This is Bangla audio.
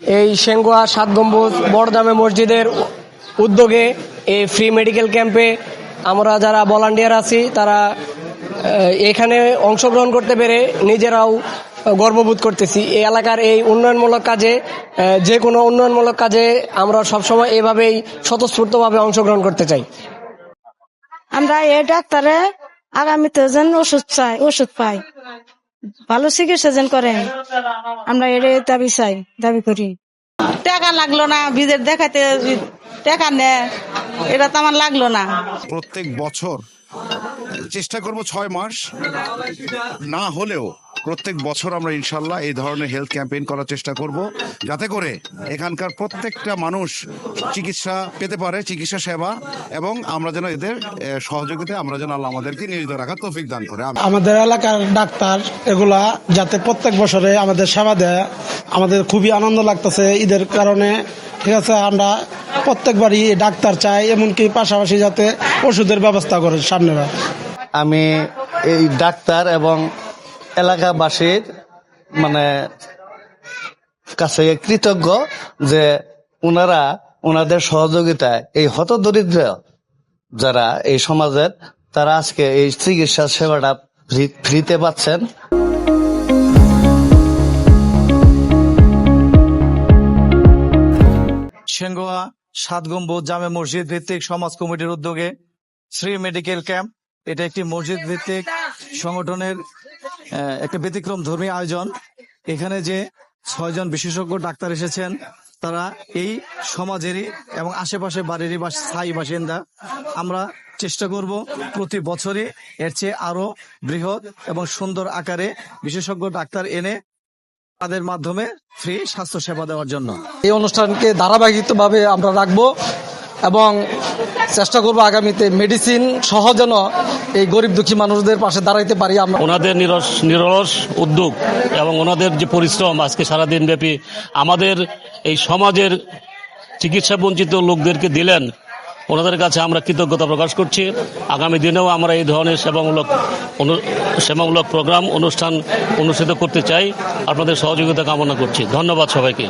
এই সেঙ্গুয়া 7 গম্বুজ বড় জামে মসজিদের উদ্যোগে এই ফ্রি মেডিকেল ক্যাম্পে আমরা যারা ভলান্টিয়ার আছি তারা এখানে অংশগ্রহণ করতে পেরে নিজেরাও গর্ববোধ করতেছি। এই এলাকার এই উন্নয়নমূলক কাজে, যে কোনো উন্নয়নমূলক কাজে আমরা সবসময় এভাবেই স্বতঃস্ফূর্তভাবে অংশগ্রহণ করতে চাই। আমরা এই ডাক্তারে আগামীতে যেন ওষুধ পাই, ভালো চিকিৎসা যেন করেন, আমরা এর দাবি করি। টাকা লাগলো না, ভিজিট দেখাতে টাকা নেয়, এটা তো আমার লাগলো না। প্রত্যেক বছর চেষ্টা করব 6 মাস না হলেও প্রত্যেক বছর আমরা ইনশাল্লাহ এই ধরনের হেলথ ক্যাম্পেইন করার চেষ্টা করব, যাতে করে এখানকার প্রত্যেকটা মানুষ চিকিৎসা পেতে পারে, চিকিৎসা সেবা, এবং আমরা যেন এদের সহযোগিতায় আমরা যেন আল্লাহ আমাদেরকে নিয়োজিত রাখার তৌফিক দান করে। আমাদের এলাকার ডাক্তার এগুলা যাতে প্রত্যেক বছরে আমাদের সেবা দেয়, আমাদের খুবই আনন্দ লাগতেছে ঈদের কারণে। ঠিক আছে, আমরা প্রত্যেকবারই ডাক্তার চাই, এমনকি পাশাপাশি যাতে ওষুধের ব্যবস্থা করে সামনেরা। আমি এই ডাক্তার এবং এলাকাবাসীর কাছে কৃতজ্ঞ যে ওনাদের সহযোগিতায় এই হতদরিদ্র যারা এই সমাজের, তারা আজকে এই চিকিৎসা সেবাটা ফ্রিতে পাচ্ছেন। সেঙ্গুয়া 7 গম্বুজ জামে মসজিদ ভিত্তিক সমাজ কমিটির উদ্যোগে ফ্রি মেডিকেল ক্যাম্প, এটা একটি মসজিদ ভিত্তিক সংগঠনের একটা ব্যতিক্রম ধর্মী আয়োজন। এখানে যে 6 জন বিশেষজ্ঞ ডাক্তার এসেছেন, তারা এই সমাজেরই এবং আশেপাশে বাড়িরই স্থায়ী বাসিন্দা। আমরা চেষ্টা করব প্রতি বছরই এর চেয়ে আরো বৃহৎ এবং সুন্দর আকারে বিশেষজ্ঞ ডাক্তার এনে তাদের মাধ্যমে ফ্রি স্বাস্থ্য সেবা দেওয়ার জন্য। এই অনুষ্ঠানকে ধারাবাহিকভাবে আমরা রাখবো এবং চেষ্টা করবো আগামীতে মেডিসিন সহ যেন এই গরিব দুঃখী মানুষদের পাশে দাঁড়াইতে পারি। ওনাদের নিরলস উদ্যোগ এবং ওনাদের যে পরিশ্রম আজকে সারাদিন ব্যাপী আমাদের এই সমাজের চিকিৎসা বঞ্চিত লোকদেরকে দিলেন, ওনাদের কাছে আমরা কৃতজ্ঞতা প্রকাশ করছি। আগামী দিনেও আমরা এই ধরনের সেবামূলক প্রোগ্রাম অনুষ্ঠান অনুষ্ঠিত করতে চাই। আপনাদের সহযোগিতা কামনা করছি। ধন্যবাদ সবাইকে।